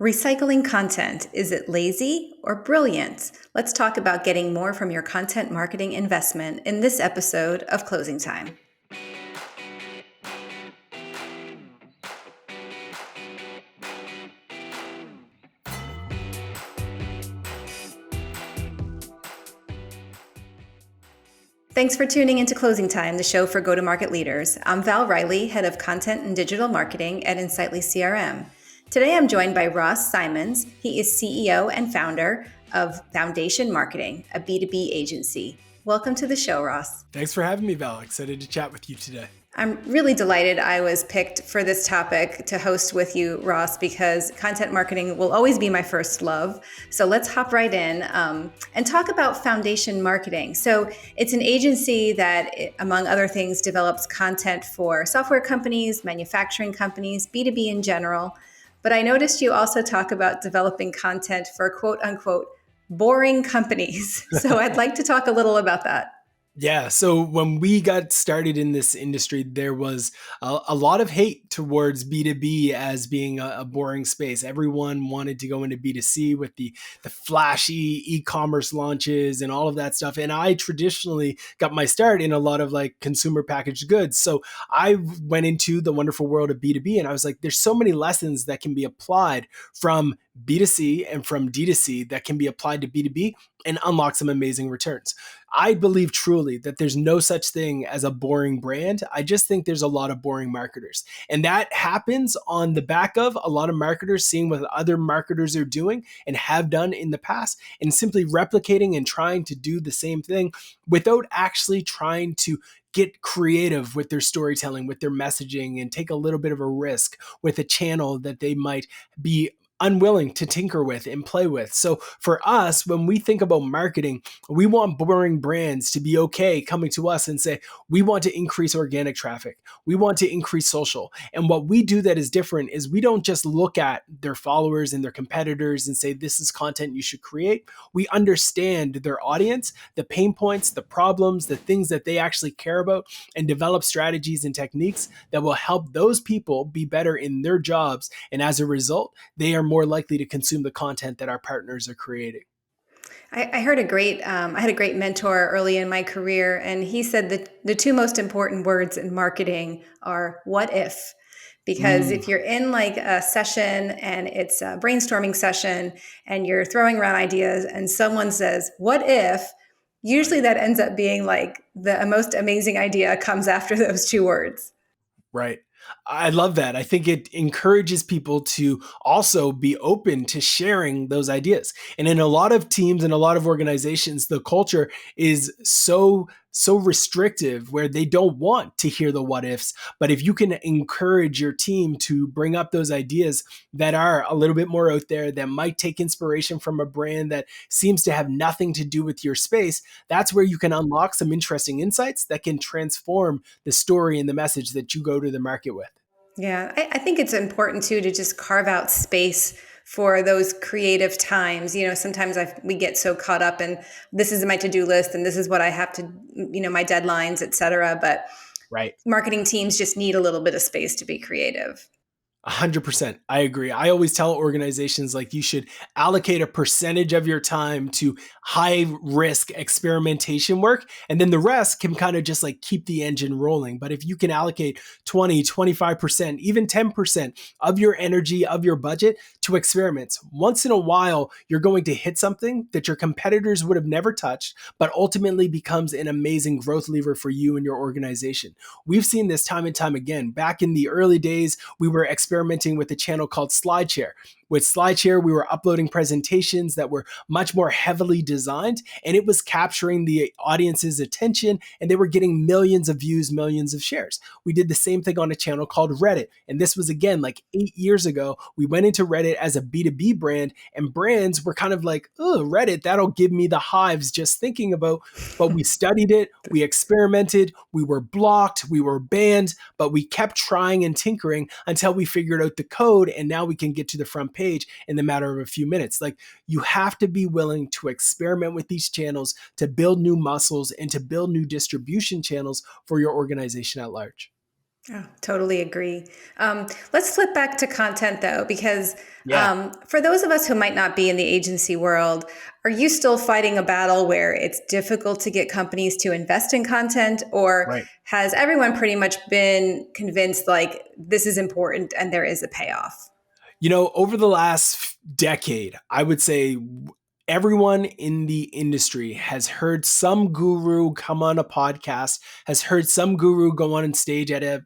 Recycling content, is it lazy or brilliant? Let's talk about getting more from your content marketing investment in this episode of Closing Time. Thanks for tuning into Closing Time, the show for go-to-market leaders. I'm Val Riley, head of content and digital marketing at Insightly CRM. Today, I'm joined by Ross Simmonds. He is CEO and founder of Foundation Marketing, a B2B agency. Welcome to the show, Ross. Thanks for having me, Val. Excited to chat with you today. I'm really delighted I was picked for this topic to host with you, Ross, because content marketing will always be my first love. So let's hop right in and talk about Foundation Marketing. So it's an agency that, among other things, develops content for software companies, manufacturing companies, B2B in general. But I noticed you also talk about developing content for quote unquote boring companies. So I'd like to talk a little about that. Yeah. So when we got started in this industry, there was a lot of hate towards B2B as being a boring space. Everyone wanted to go into B2C with the flashy e-commerce launches and all of that stuff. And I traditionally got my start in a lot of like consumer packaged goods. So I went into the wonderful world of B2B and I was like, there's so many lessons that can be applied from B2C and from D2C that can be applied to B2B and unlock some amazing returns. I believe truly that there's no such thing as a boring brand. I just think there's a lot of boring marketers. And that happens on the back of a lot of marketers seeing what other marketers are doing and have done in the past and simply replicating and trying to do the same thing without actually trying to get creative with their storytelling, with their messaging, and take a little bit of a risk with a channel that they might be unwilling to tinker with and play with. So for us, when we think about marketing, we want boring brands to be okay coming to us and say, we want to increase organic traffic. We want to increase social. And what we do that is different is we don't just look at their followers and their competitors and say, this is content you should create. We understand their audience, the pain points, the problems, the things that they actually care about, and develop strategies and techniques that will help those people be better in their jobs. And as a result, they are more likely to consume the content that our partners are creating. I had a great mentor early in my career, and he said that the two most important words in marketing are what if. Because if you're in like a session and it's a brainstorming session and you're throwing around ideas and someone says, what if, usually that ends up being like the most amazing idea comes after those two words. Right. I love that. I think it encourages people to also be open to sharing those ideas. And in a lot of teams and a lot of organizations, the culture is so restrictive where they don't want to hear the what ifs. But if you can encourage your team to bring up those ideas that are a little bit more out there, that might take inspiration from a brand that seems to have nothing to do with your space, that's where you can unlock some interesting insights that can transform the story and the message that you go to the market with. Yeah, I think it's important too to just carve out space for those creative times. You know, sometimes we get so caught up in this is my to-do list and this is what I have to, my deadlines, et cetera. But Right. marketing teams just need a little bit of space to be creative. 100%. I agree. I always tell organizations like you should allocate a percentage of your time to high risk experimentation work. And then the rest can kind of just like keep the engine rolling. But if you can allocate 20, 25%, even 10% of your energy, of your budget to experiments, once in a while, you're going to hit something that your competitors would have never touched, but ultimately becomes an amazing growth lever for you and your organization. We've seen this time and time again. Back in the early days, we were experimenting with a channel called SlideShare. With SlideShare, we were uploading presentations that were much more heavily designed, and it was capturing the audience's attention, and they were getting millions of views, millions of shares. We did the same thing on a channel called Reddit, and this was, again, like 8 years ago. We went into Reddit as a B2B brand, and brands were kind of like, oh, Reddit, that'll give me the hives just thinking about, but we studied it, we experimented, we were blocked, we were banned, but we kept trying and tinkering until we figured out the code, and now we can get to the front page in the matter of a few minutes. Like, you have to be willing to experiment with these channels to build new muscles and to build new distribution channels for your organization at large. Oh, totally agree. Let's flip back to content though, because Yeah, for those of us who might not be in the agency world, are you still fighting a battle where it's difficult to get companies to invest in content, or right. has everyone pretty much been convinced like this is important and there is a payoff? Over the last decade, I would say everyone in the industry has heard some guru come on a podcast, has heard some guru go on stage at a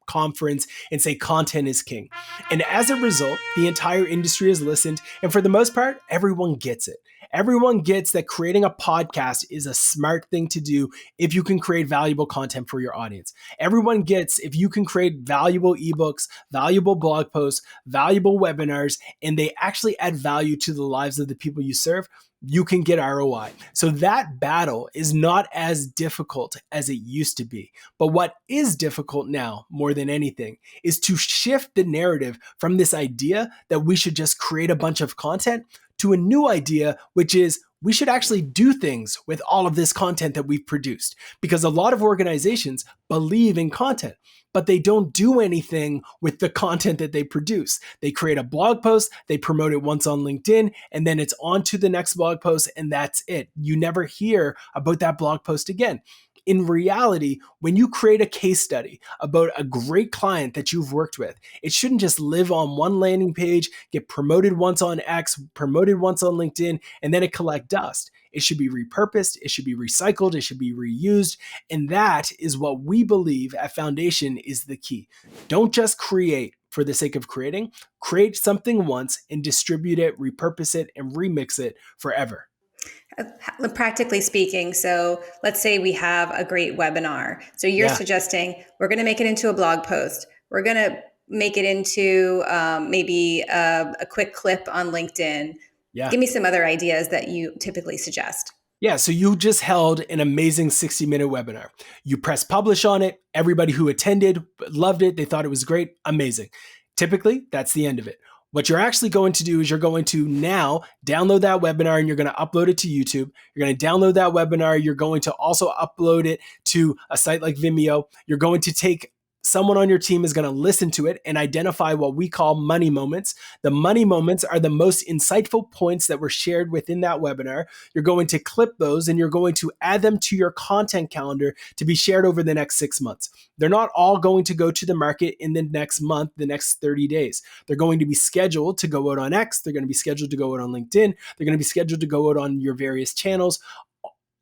conference and say content is king. And as a result, the entire industry has listened. And for the most part, everyone gets it. Everyone gets that creating a podcast is a smart thing to do if you can create valuable content for your audience. Everyone gets if you can create valuable ebooks, valuable blog posts, valuable webinars, and they actually add value to the lives of the people you serve, you can get ROI. So that battle is not as difficult as it used to be. But what is difficult now, more than anything, is to shift the narrative from this idea that we should just create a bunch of content to a new idea, which is we should actually do things with all of this content that we've produced. Because a lot of organizations believe in content, but they don't do anything with the content that they produce. They create a blog post, they promote it once on LinkedIn, and then it's on to the next blog post, and that's it. You never hear about that blog post again. In reality, when you create a case study about a great client that you've worked with, it shouldn't just live on one landing page, get promoted once on X, promoted once on LinkedIn, and then it collect dust. It should be repurposed, it should be recycled, it should be reused. And that is what we believe at Foundation is the key. Don't just create for the sake of creating, create something once and distribute it, repurpose it, and remix it forever. Practically speaking, so let's say we have a great webinar. So you're Yeah, suggesting we're going to make it into a blog post. We're going to make it into maybe a quick clip on LinkedIn. yeah. Give me some other ideas that you typically suggest. Yeah, so you just held an amazing 60-minute webinar. You press publish on it. Everybody who attended loved it. They thought it was great. Amazing. Typically, that's the end of it. What you're actually going to do is you're going to now download that webinar and you're going to upload it to YouTube. You're going to download that webinar. You're going to also upload it to a site like Vimeo. You're going to take someone on your team is going to listen to it and identify what we call money moments. The money moments are the most insightful points that were shared within that webinar. You're going to clip those and you're going to add them to your content calendar to be shared over the next 6 months. They're not all going to go to the market in the next month, the next 30 days. They're going to be scheduled to go out on X. They're going to be scheduled to go out on LinkedIn. They're going to be scheduled to go out on your various channels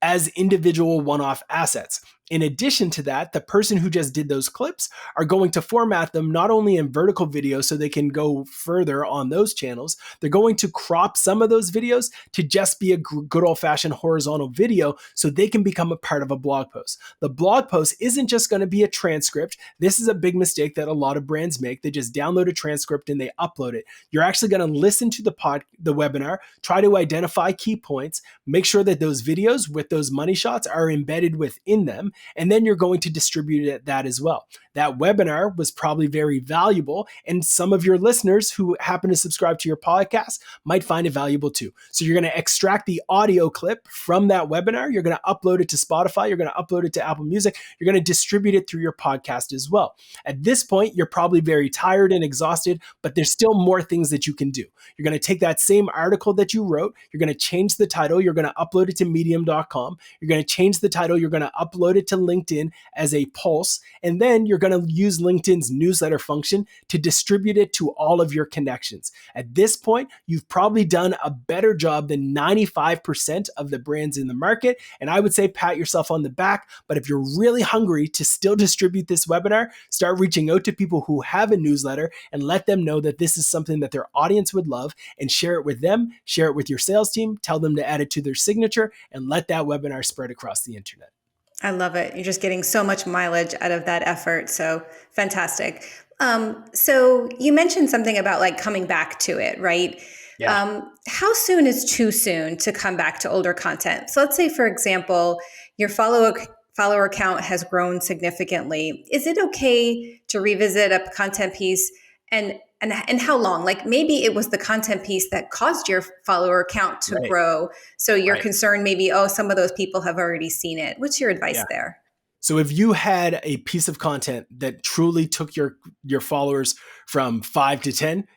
as individual one-off assets. In addition to that, the person who just did those clips are going to format them not only in vertical videos so they can go further on those channels, they're going to crop some of those videos to just be a good old-fashioned horizontal video so they can become a part of a blog post. The blog post isn't just going to be a transcript. This is a big mistake that a lot of brands make. They just download a transcript and they upload it. You're actually going to listen to the webinar, try to identify key points, make sure that those videos with those money shots are embedded within them, and then you're going to distribute it that as well. That webinar was probably very valuable, and some of your listeners who happen to subscribe to your podcast might find it valuable too. So you're going to extract the audio clip from that webinar, you're going to upload it to Spotify, you're going to upload it to Apple Music, you're going to distribute it through your podcast as well. At this point, you're probably very tired and exhausted, but there's still more things that you can do. You're going to take that same article that you wrote, you're going to change the title, you're going to upload it to medium.com, you're going to change the title, you're going to upload it to LinkedIn as a pulse, and then you're going to use LinkedIn's newsletter function to distribute it to all of your connections. At this point, you've probably done a better job than 95% of the brands in the market, and I would say pat yourself on the back, but if you're really hungry to still distribute this webinar, start reaching out to people who have a newsletter and let them know that this is something that their audience would love, and share it with them, share it with your sales team, tell them to add it to their signature, and let that webinar spread across the internet. I love it. You're just getting so much mileage out of that effort. So fantastic. So you mentioned something about like coming back to it, right? Yeah. How soon is too soon to come back to older content? So let's say, for example, your follower count has grown significantly. Is it okay to revisit a content piece and how long? Like maybe it was the content piece that caused your follower count to Right. grow. So you're Right. concerned maybe, oh, some of those people have already seen it. What's your advice Yeah. there? So if you had a piece of content that truly took your followers from 5 to 10,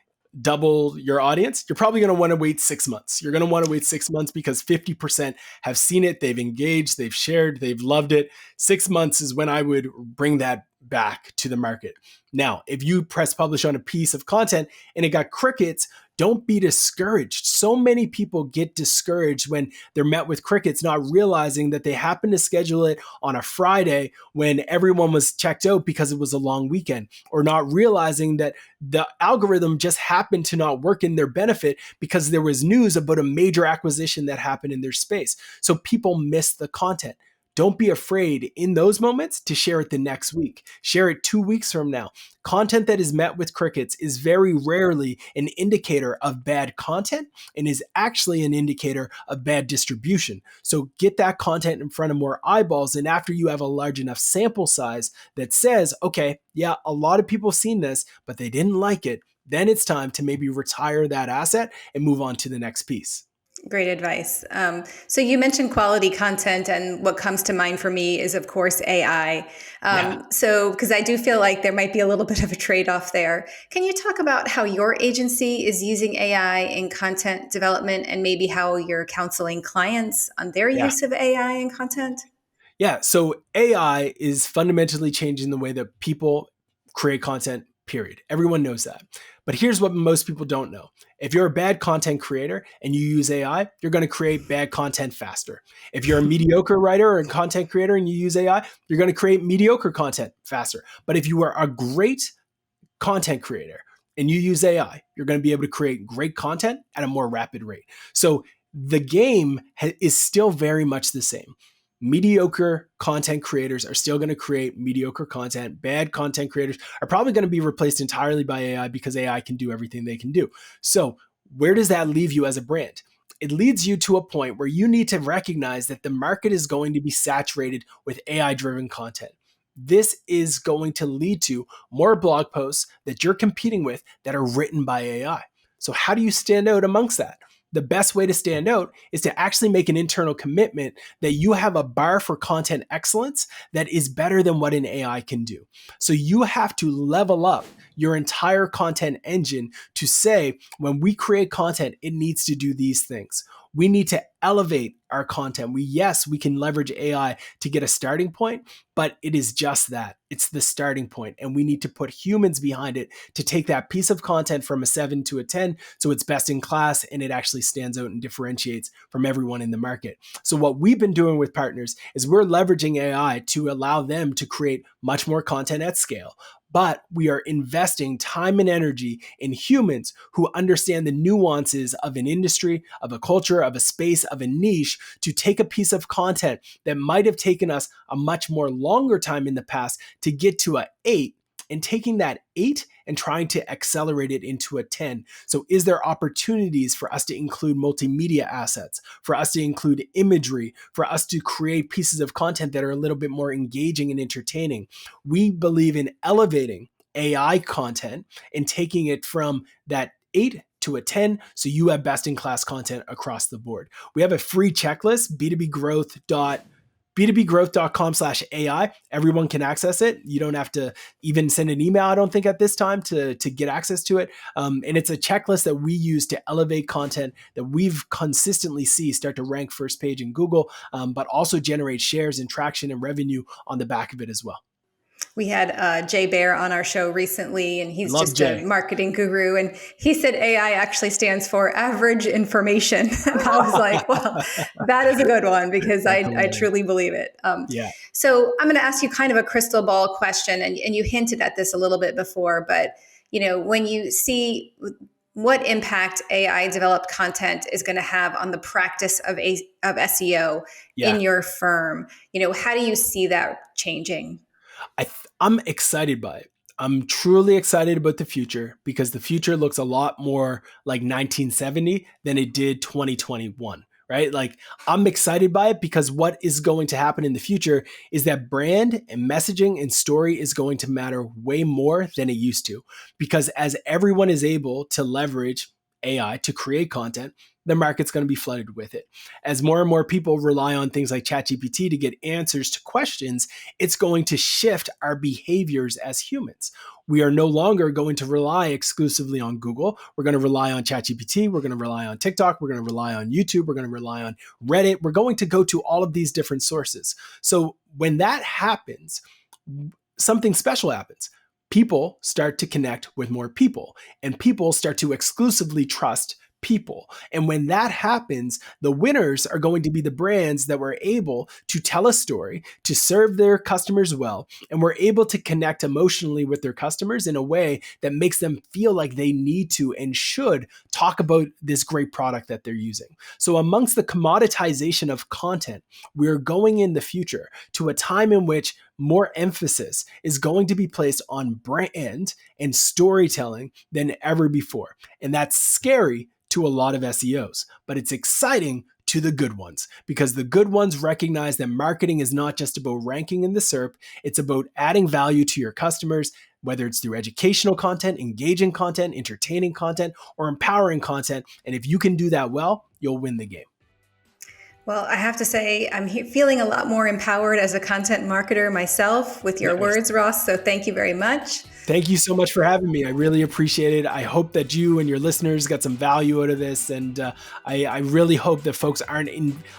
double your audience, you're probably going to want to wait 6 months. You're going to want to wait 6 months because 50% have seen it, they've engaged, they've shared, they've loved it. 6 months is when I would bring that back to the market. Now, if you press publish on a piece of content and it got crickets, don't be discouraged. So many people get discouraged when they're met with crickets, not realizing that they happen to schedule it on a Friday when everyone was checked out because it was a long weekend, or not realizing that the algorithm just happened to not work in their benefit because there was news about a major acquisition that happened in their space. So people miss the content. Don't be afraid in those moments to share it the next week. Share it 2 weeks from now. Content that is met with crickets is very rarely an indicator of bad content and is actually an indicator of bad distribution. So get that content in front of more eyeballs. And after you have a large enough sample size that says, okay, yeah, a lot of people have seen this, but they didn't like it, then it's time to maybe retire that asset and move on to the next piece. Great advice. So you mentioned quality content, and what comes to mind for me is, of course, AI. So, because I do feel like there might be a little bit of a trade-off there. Can you talk about how your agency is using AI in content development, and maybe how you're counseling clients on their Yeah. use of AI in content? Yeah. So AI is fundamentally changing the way that people create content, period. Everyone knows that. But here's what most people don't know. If you're a bad content creator and you use AI, you're going to create bad content faster. If you're a mediocre writer or content creator and you use AI, you're going to create mediocre content faster. But if you are a great content creator and you use AI, you're going to be able to create great content at a more rapid rate. So the game is still very much the same. Mediocre content creators are still going to create mediocre content. Bad content creators are probably going to be replaced entirely by AI because AI can do everything they can do. So where does that leave you as a brand? It leads you to a point where you need to recognize that the market is going to be saturated with AI-driven content. This is going to lead to more blog posts that you're competing with that are written by AI. So how do you stand out amongst that? The best way to stand out is to actually make an internal commitment that you have a bar for content excellence that is better than what an AI can do. So you have to level up your entire content engine to say, when we create content, it needs to do these things. We need to elevate our content. Yes, we can leverage AI to get a starting point, but it is just that. It's the starting point, and we need to put humans behind it to take that piece of content from a 7 to a 10 so it's best in class and it actually stands out and differentiates from everyone in the market. So what we've been doing with partners is we're leveraging AI to allow them to create much more content at scale. But we are investing time and energy in humans who understand the nuances of an industry, of a culture, of a space, of a niche, to take a piece of content that might have taken us a much more longer time in the past to get to a 8, and taking that 8 and trying to accelerate it into a 10. So is there opportunities for us to include multimedia assets, for us to include imagery, for us to create pieces of content that are a little bit more engaging and entertaining? We believe in elevating AI content and taking it from that 8 to a 10 so you have best in class content across the board. We have a free checklist, b2bgrowth.com/AI. Everyone can access it. You don't have to even send an email, I don't think, at this time to get access to it. And it's a checklist that we use to elevate content that we've consistently see start to rank first page in Google, but also generate shares and traction and revenue on the back of it as well. We had Jay Bear on our show recently, and he's Love just a Jay. marketing guru. And he said AI actually stands for average information. And I was like, well, that is a good one because I truly believe it. Yeah. So I'm going to ask you kind of a crystal ball question, and you hinted at this a little bit before, but when you see what impact AI developed content is going to have on the practice of SEO in your firm, how do you see that changing? I'm excited by it. I'm truly excited about the future because the future looks a lot more like 1970 than it did 2021, right? Like, I'm excited by it because what is going to happen in the future is that brand and messaging and story is going to matter way more than it used to, because as everyone is able to leverage AI to create content, the market's going to be flooded with it. As more and more people rely on things like ChatGPT to get answers to questions, it's going to shift our behaviors as humans. We are no longer going to rely exclusively on Google. We're going to rely on ChatGPT. We're going to rely on TikTok. We're going to rely on YouTube. We're going to rely on Reddit. We're going to go to all of these different sources. So when that happens, something special happens. People start to connect with more people, and people start to exclusively trust people. And when that happens, the winners are going to be the brands that were able to tell a story, to serve their customers well, and were able to connect emotionally with their customers in a way that makes them feel like they need to and should talk about this great product that they're using. So amongst the commoditization of content, we're going in the future to a time in which more emphasis is going to be placed on brand and storytelling than ever before. And that's scary to a lot of SEOs, but it's exciting to the good ones, because the good ones recognize that marketing is not just about ranking in the SERP, it's about adding value to your customers, whether it's through educational content, engaging content, entertaining content, or empowering content. And if you can do that well, you'll win the game. Well, I have to say, I'm feeling a lot more empowered as a content marketer myself with your words, Ross. So thank you very much. Thank you so much for having me. I really appreciate it. I hope that you and your listeners got some value out of this. And I really hope that folks aren't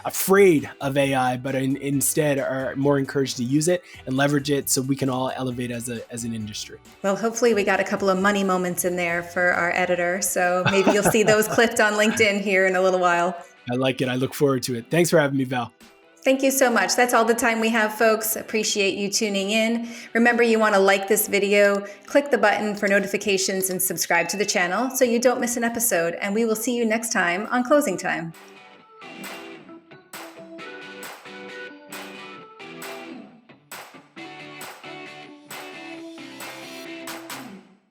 afraid of AI, but instead are more encouraged to use it and leverage it so we can all elevate as an industry. Well, hopefully we got a couple of money moments in there for our editor. So maybe you'll see those clipped on LinkedIn here in a little while. I like it. I look forward to it. Thanks for having me, Val. Thank you so much. That's all the time we have, folks. Appreciate you tuning in. Remember, you want to like this video, click the button for notifications, and subscribe to the channel so you don't miss an episode. And we will see you next time on Closing Time.